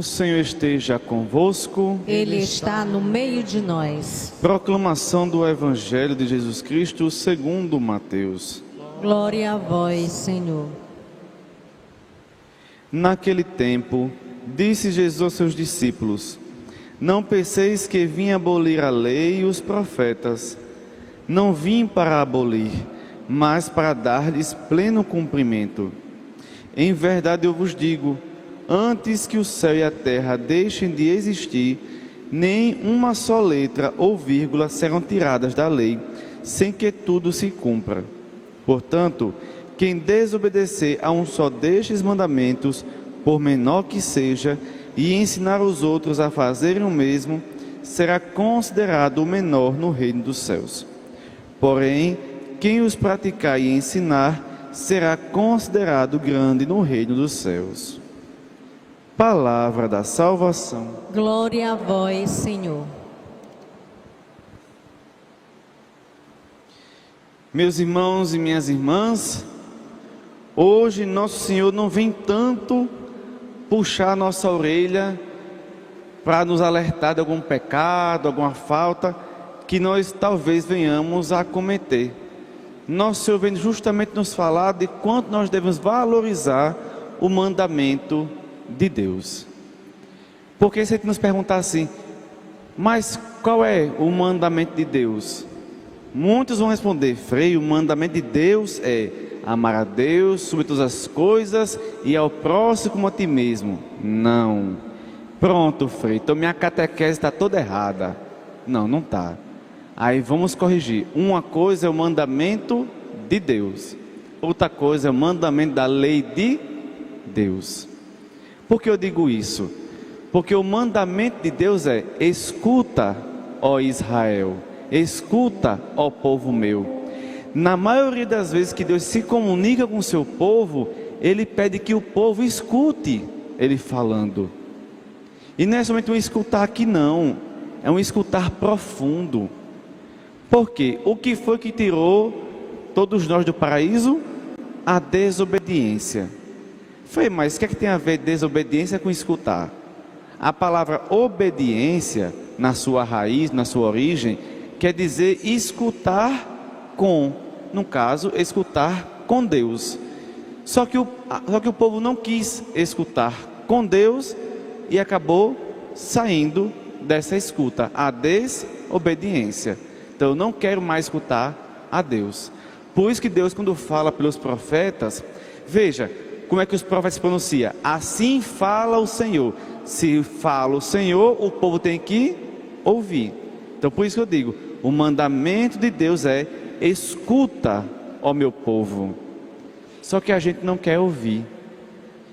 O Senhor esteja convosco. Ele está no meio de nós. Proclamação do Evangelho de Jesus Cristo segundo Mateus. Glória a vós, Senhor. Naquele tempo, disse Jesus aos seus discípulos: Não penseis que vim abolir a lei e os profetas. Não vim para abolir, mas para dar-lhes pleno cumprimento. Em verdade eu vos digo, antes que o céu e a terra deixem de existir, nem uma só letra ou vírgula serão tiradas da lei, sem que tudo se cumpra. Portanto, quem desobedecer a um só destes mandamentos, por menor que seja, e ensinar os outros a fazerem o mesmo, será considerado o menor no reino dos céus. Porém, quem os praticar e ensinar, será considerado grande no reino dos céus. Palavra da salvação. Glória a vós, Senhor. Meus irmãos e minhas irmãs, hoje Nosso Senhor não vem tanto puxar nossa orelha para nos alertar de algum pecado, alguma falta que nós talvez venhamos a cometer. Nosso Senhor vem justamente nos falar de quanto nós devemos valorizar o mandamento de Deus. Porque se a gente nos perguntar assim, mas qual é o mandamento de Deus? Muitos vão responder, Frei, o mandamento de Deus é amar a Deus sobre todas as coisas e ao próximo como a ti mesmo. Não. Pronto, Frei, então minha catequese está toda errada. Não, não está. Aí vamos corrigir. Uma coisa é o mandamento de Deus. Outra coisa é o mandamento da lei de Deus. Por que eu digo isso? Porque o mandamento de Deus é: escuta, ó Israel, escuta, ó povo meu. Na maioria das vezes que Deus se comunica com o seu povo, Ele pede que o povo escute Ele falando. E não é somente um escutar aqui não, é um escutar profundo. Porque o que foi que tirou todos nós do paraíso? A desobediência. Foi, mas o que é que tem a ver desobediência com escutar? A palavra obediência, na sua raiz, na sua origem, quer dizer escutar com, no caso, escutar com Deus. Só que o povo não quis escutar com Deus e acabou saindo dessa escuta, a desobediência. Então eu não quero mais escutar a Deus. Por isso que Deus, quando fala pelos profetas, veja como é que os profetas pronunciam: assim fala o Senhor. Se fala o Senhor, o povo tem que ouvir. Então por isso que eu digo, o mandamento de Deus é: escuta, ó meu povo. Só que a gente não quer ouvir.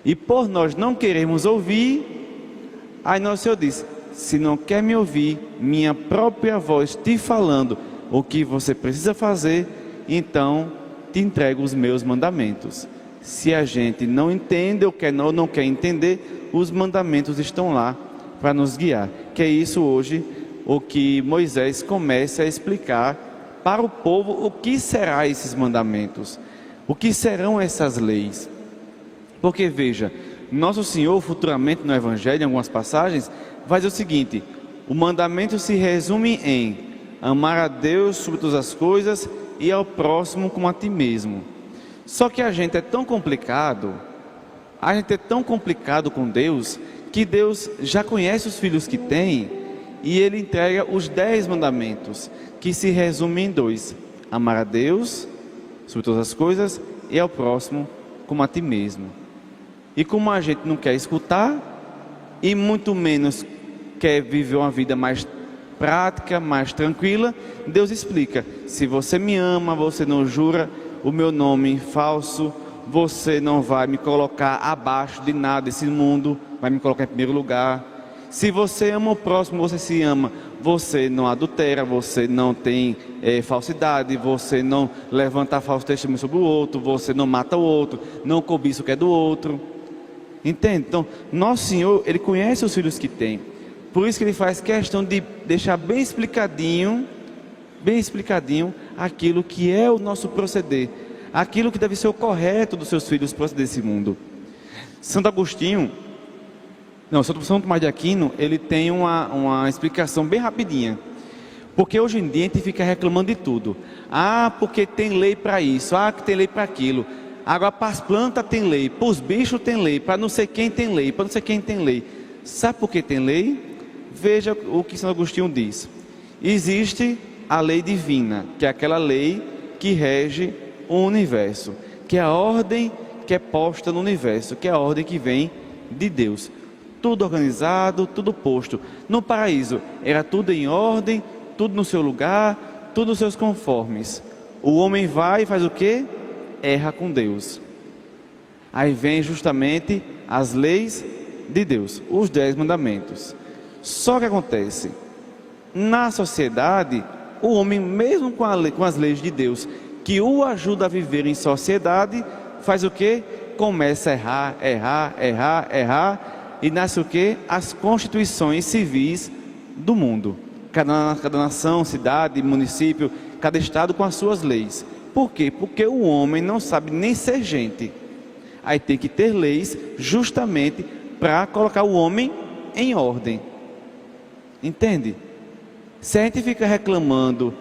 E por nós não queremos ouvir, aí nosso Senhor diz: se não quer me ouvir, minha própria voz te falando o que você precisa fazer, então te entrego os meus mandamentos. Se a gente não entende ou não quer entender, os mandamentos estão lá para nos guiar. Que é isso hoje o que Moisés começa a explicar para o povo: o que serão esses mandamentos, o que serão essas leis. Porque veja, Nosso Senhor futuramente no Evangelho, em algumas passagens, vai dizer o seguinte: o mandamento se resume em amar a Deus sobre todas as coisas e ao próximo como a ti mesmo. Só que a gente é tão complicado com Deus, que Deus já conhece os filhos que tem e Ele entrega os 10 mandamentos, que se resumem em 2: amar a Deus sobre todas as coisas e ao próximo como a ti mesmo. E como a gente não quer escutar e muito menos quer viver uma vida mais prática, mais tranquila, Deus explica: se você me ama, você não jura o meu nome falso, você não vai me colocar abaixo de nada desse mundo, vai me colocar em primeiro lugar. Se você ama o próximo, você se ama, você não adultera, você não tem falsidade, você não levanta falso testemunho sobre o outro, você não mata o outro, não cobiça o que é do outro. Entende? Então, Nosso Senhor, Ele conhece os filhos que tem. Por isso que Ele faz questão de deixar bem explicadinho aquilo que é o nosso proceder, aquilo que deve ser o correto dos seus filhos proceder desse mundo. Santo Agostinho, Não, São Tomás de Aquino, ele tem uma explicação bem rapidinha. Porque hoje em dia a gente fica reclamando de tudo. Ah, porque tem lei para isso, ah, que tem lei para aquilo. Agora para as plantas tem lei, para os bichos tem lei, para não sei quem tem lei, para não sei quem tem lei. Sabe por que tem lei? Veja o que São Agostinho diz. Existe a lei divina, que é aquela lei que rege o universo, que é a ordem que é posta no universo, que é a ordem que vem de Deus. Tudo organizado, tudo posto. No paraíso era tudo em ordem, tudo no seu lugar, tudo nos seus conformes. O homem vai e faz o quê? Erra com Deus. Aí vem justamente as leis de Deus, os 10 mandamentos. Só que acontece, na sociedade, o homem, mesmo com as leis de Deus, que o ajuda a viver em sociedade, faz o quê? Começa a errar, e nasce o quê? As constituições civis do mundo. Cada nação, cidade, município, cada estado com as suas leis. Por quê? Porque o homem não sabe nem ser gente. Aí tem que ter leis justamente para colocar o homem em ordem. Entende? Se a gente fica reclamando,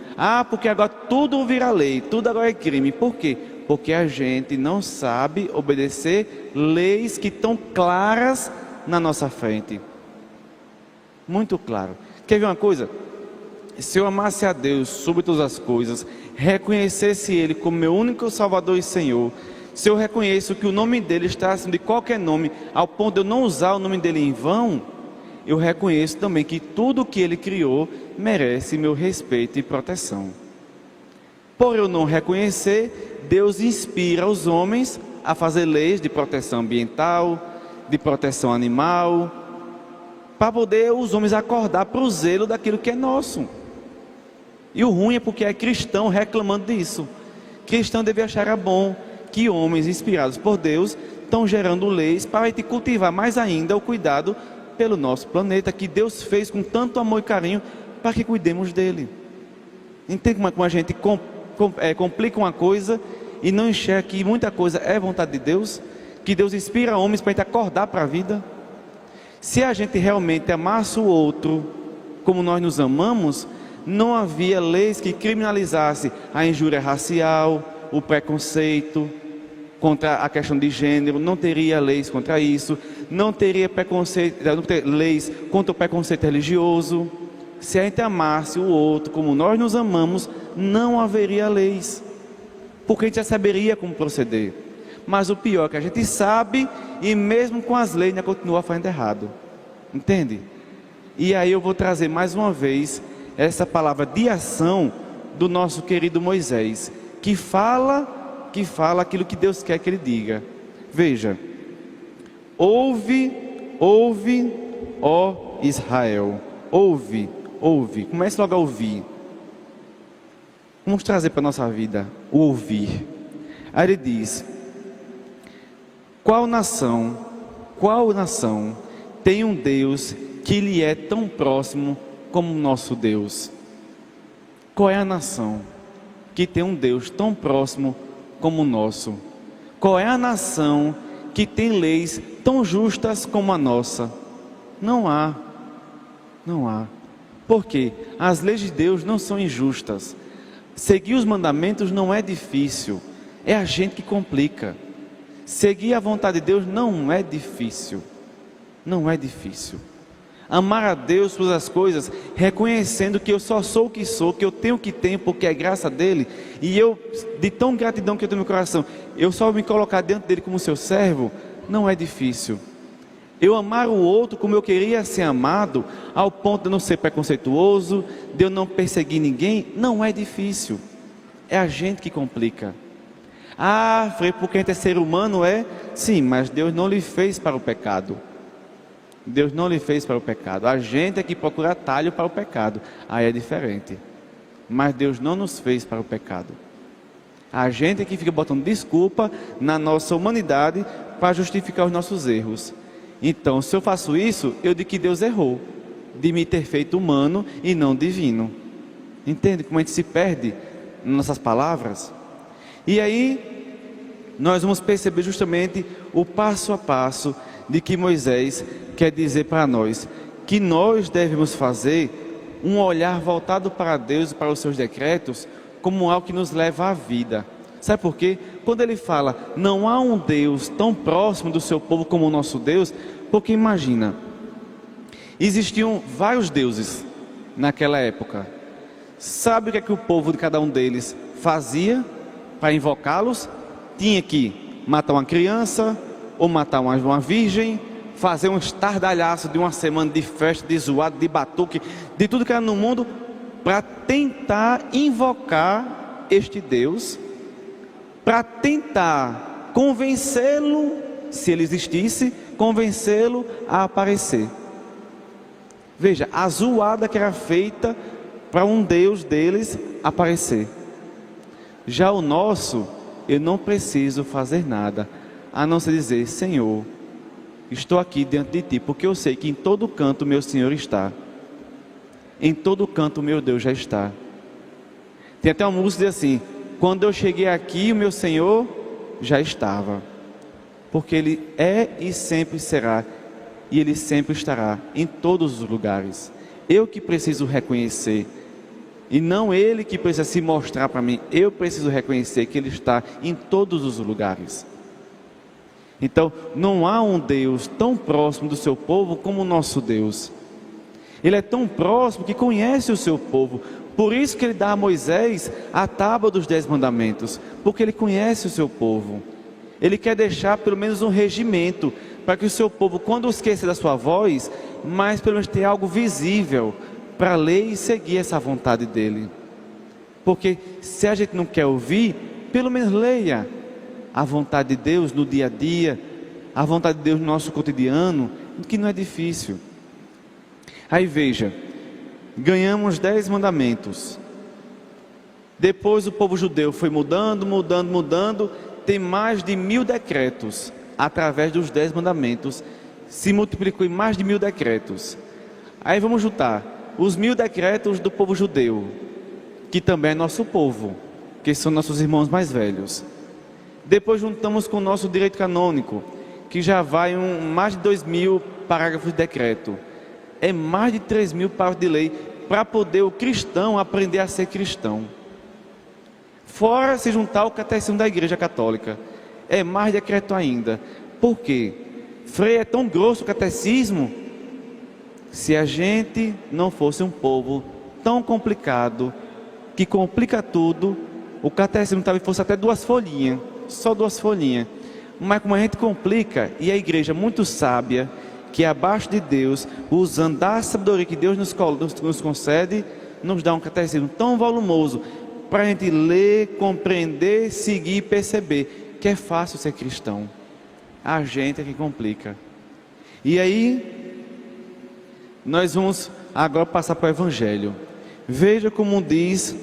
porque agora tudo vira lei, tudo agora é crime. Por quê? Porque a gente não sabe obedecer leis que estão claras na nossa frente. Muito claro. Quer ver uma coisa? Se eu amasse a Deus sobre todas as coisas, reconhecesse Ele como meu único Salvador e Senhor, se eu reconheço que o nome dEle está acima de qualquer nome, ao ponto de eu não usar o nome dEle em vão, eu reconheço também que tudo que Ele criou merece meu respeito e proteção. Por eu não reconhecer, Deus inspira os homens a fazer leis de proteção ambiental, de proteção animal, para poder os homens acordar para o zelo daquilo que é nosso. E o ruim é porque é cristão reclamando disso. Cristão deve achar bom que homens inspirados por Deus estão gerando leis para a gente cultivar mais ainda o cuidado pelo nosso planeta, que Deus fez com tanto amor e carinho para que cuidemos dele. Entende como a gente complica uma coisa e não enxerga que muita coisa é vontade de Deus, que Deus inspira homens para a gente acordar para a vida. Se a gente realmente amasse o outro como nós nos amamos, não havia leis que criminalizassem a injúria racial, o preconceito contra a questão de gênero, não teria leis contra isso, não teria leis contra o preconceito religioso. Se a gente amasse o outro como nós nos amamos, não haveria leis, porque a gente já saberia como proceder. Mas o pior é que a gente sabe e mesmo com as leis ainda continua fazendo errado. Entende? E aí eu vou trazer mais uma vez essa palavra de ação do nosso querido Moisés, que fala aquilo que Deus quer que ele diga. Veja: ouve, ó Israel, ouve. Comece logo a ouvir. Vamos trazer para a nossa vida o ouvir. Aí ele diz: qual nação tem um Deus que lhe é tão próximo como o nosso Deus? Qual é a nação que tem um Deus tão próximo como o nosso? Qual é a nação que tem leis tão justas como a nossa? Não há. Por quê? As leis de Deus não são injustas. Seguir os mandamentos não é difícil, é a gente que complica. Seguir a vontade de Deus não é difícil. Amar a Deus por as coisas, reconhecendo que eu só sou o que sou, que eu tenho o que tenho, porque é graça dele, e eu, de tão gratidão que eu tenho no meu coração, eu só me colocar diante dele como seu servo, não é difícil. Eu amar o outro como eu queria ser amado, ao ponto de não ser preconceituoso, de eu não perseguir ninguém, não é difícil. É a gente que complica. Frei, porque a gente é ser humano, é? Sim, mas Deus não lhe fez para o pecado. A gente é que procura atalho para o pecado. Aí é diferente. Mas Deus não nos fez para o pecado. A gente é que fica botando desculpa na nossa humanidade para justificar os nossos erros. Então, se eu faço isso, eu digo que Deus errou de me ter feito humano e não divino. Entende como a gente se perde nas nossas palavras? E aí nós vamos perceber justamente o passo a passo de que Moisés quer dizer para nós que nós devemos fazer um olhar voltado para Deus e para os seus decretos como algo que nos leva à vida. Sabe por quê? Quando ele fala, não há um Deus tão próximo do seu povo como o nosso Deus, porque imagina, existiam vários deuses naquela época. Sabe o que é que o povo de cada um deles fazia para invocá-los? Tinha que matar uma criança, ou matar uma virgem, fazer um estardalhaço de uma semana de festa, de zoado, de batuque, de tudo que era no mundo, para tentar invocar este Deus, para tentar convencê-lo, se ele existisse, convencê-lo a aparecer. Veja, a zoada que era feita para um Deus deles aparecer. Já o nosso, eu não preciso fazer nada, a não ser dizer, Senhor, estou aqui diante de Ti, porque eu sei que em todo canto meu Senhor está. Em todo canto meu Deus já está. Tem até uma música que diz assim, quando eu cheguei aqui, o meu Senhor já estava. Porque Ele é e sempre será, e Ele sempre estará em todos os lugares. Eu que preciso reconhecer, e não Ele que precisa se mostrar para mim, eu preciso reconhecer que Ele está em todos os lugares. Então, não há um Deus tão próximo do seu povo como o nosso Deus. Ele é tão próximo que conhece o seu povo. Por isso que Ele dá a Moisés a tábua dos 10 mandamentos, porque Ele conhece o seu povo. Ele quer deixar pelo menos um regimento, para que o seu povo, quando esquecer da sua voz, mas pelo menos ter algo visível, para ler e seguir essa vontade dEle. Porque se a gente não quer ouvir, pelo menos leia a vontade de Deus no dia a dia, a vontade de Deus no nosso cotidiano, que não é difícil. Aí veja, ganhamos 10 mandamentos. Depois o povo judeu foi mudando, tem mais de 1000 decretos, através dos 10 mandamentos, se multiplicou em mais de 1000 decretos. Aí vamos juntar os 1000 decretos do povo judeu, que também é nosso povo, que são nossos irmãos mais velhos. Depois juntamos com o nosso direito canônico, que já vai mais de 2000 parágrafos de decreto. É mais de 3000 parágrafos de lei, para poder o cristão aprender a ser cristão. Fora se juntar o catecismo da Igreja Católica, é mais decreto ainda. Por quê? Frei, é tão grosso o catecismo. Se a gente não fosse um povo tão complicado, que complica tudo, o catecismo talvez fosse até 2 folhinhas, só 2 folhinhas. Mas como a gente complica, e a igreja muito sábia, que é abaixo de Deus, usando da sabedoria que Deus nos concede, nos dá um catecismo tão volumoso, para a gente ler, compreender, seguir e perceber que é fácil ser cristão. A gente é que complica. E aí, nós vamos agora passar para o Evangelho. Veja como diz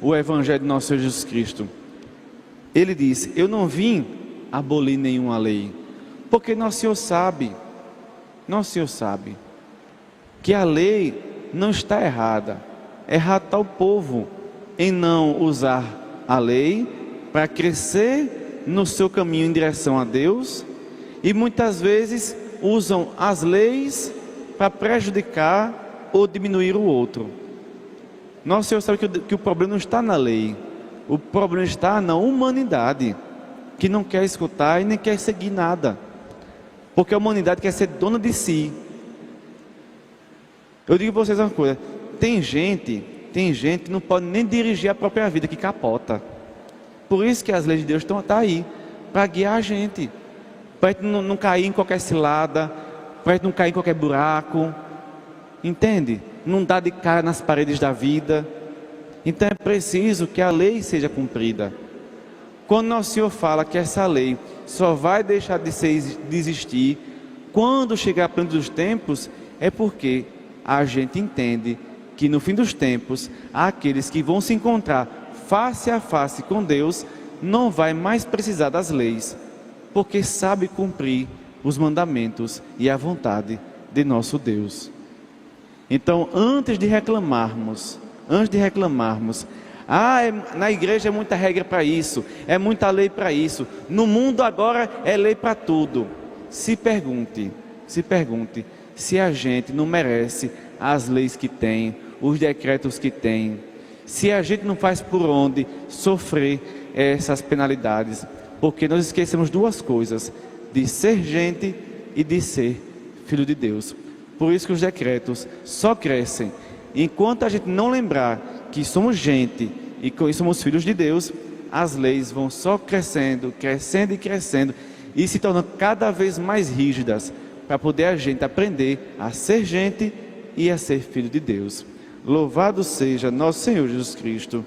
o Evangelho de nosso Senhor Jesus Cristo. Ele diz, eu não vim abolir nenhuma lei, porque nosso Senhor sabe que a lei não está errada. Errado está o povo em não usar a lei para crescer no seu caminho em direção a Deus, e muitas vezes usam as leis para prejudicar ou diminuir o outro. Nosso Senhor sabe que o problema não está na lei, o problema está na humanidade, que não quer escutar e nem quer seguir nada, porque a humanidade quer ser dona de si. Eu digo para vocês uma coisa, tem gente que não pode nem dirigir a própria vida, que capota. Por isso que as leis de Deus estão aí, para guiar a gente, para a gente não cair em qualquer cilada, para a gente não cair em qualquer buraco, entende? Não dar de cara nas paredes da vida. Então é preciso que a lei seja cumprida. Quando nosso Senhor fala que essa lei só vai deixar de existir quando chegar a pleno dos tempos, é porque a gente entende que no fim dos tempos, aqueles que vão se encontrar face a face com Deus, não vai mais precisar das leis, porque sabe cumprir os mandamentos e a vontade de nosso Deus. Então, antes de reclamarmos Na igreja é muita regra para isso, é muita lei para isso. No mundo agora é lei para tudo. Se pergunte se a gente não merece as leis que tem, os decretos que tem. Se a gente não faz por onde sofrer essas penalidades. Porque nós esquecemos duas coisas: de ser gente e de ser filho de Deus. Por isso que os decretos só crescem. Enquanto a gente não lembrar que somos gente e que somos filhos de Deus, as leis vão só crescendo, crescendo e crescendo, e se tornando cada vez mais rígidas, para poder a gente aprender a ser gente e a ser filho de Deus. Louvado seja nosso Senhor Jesus Cristo.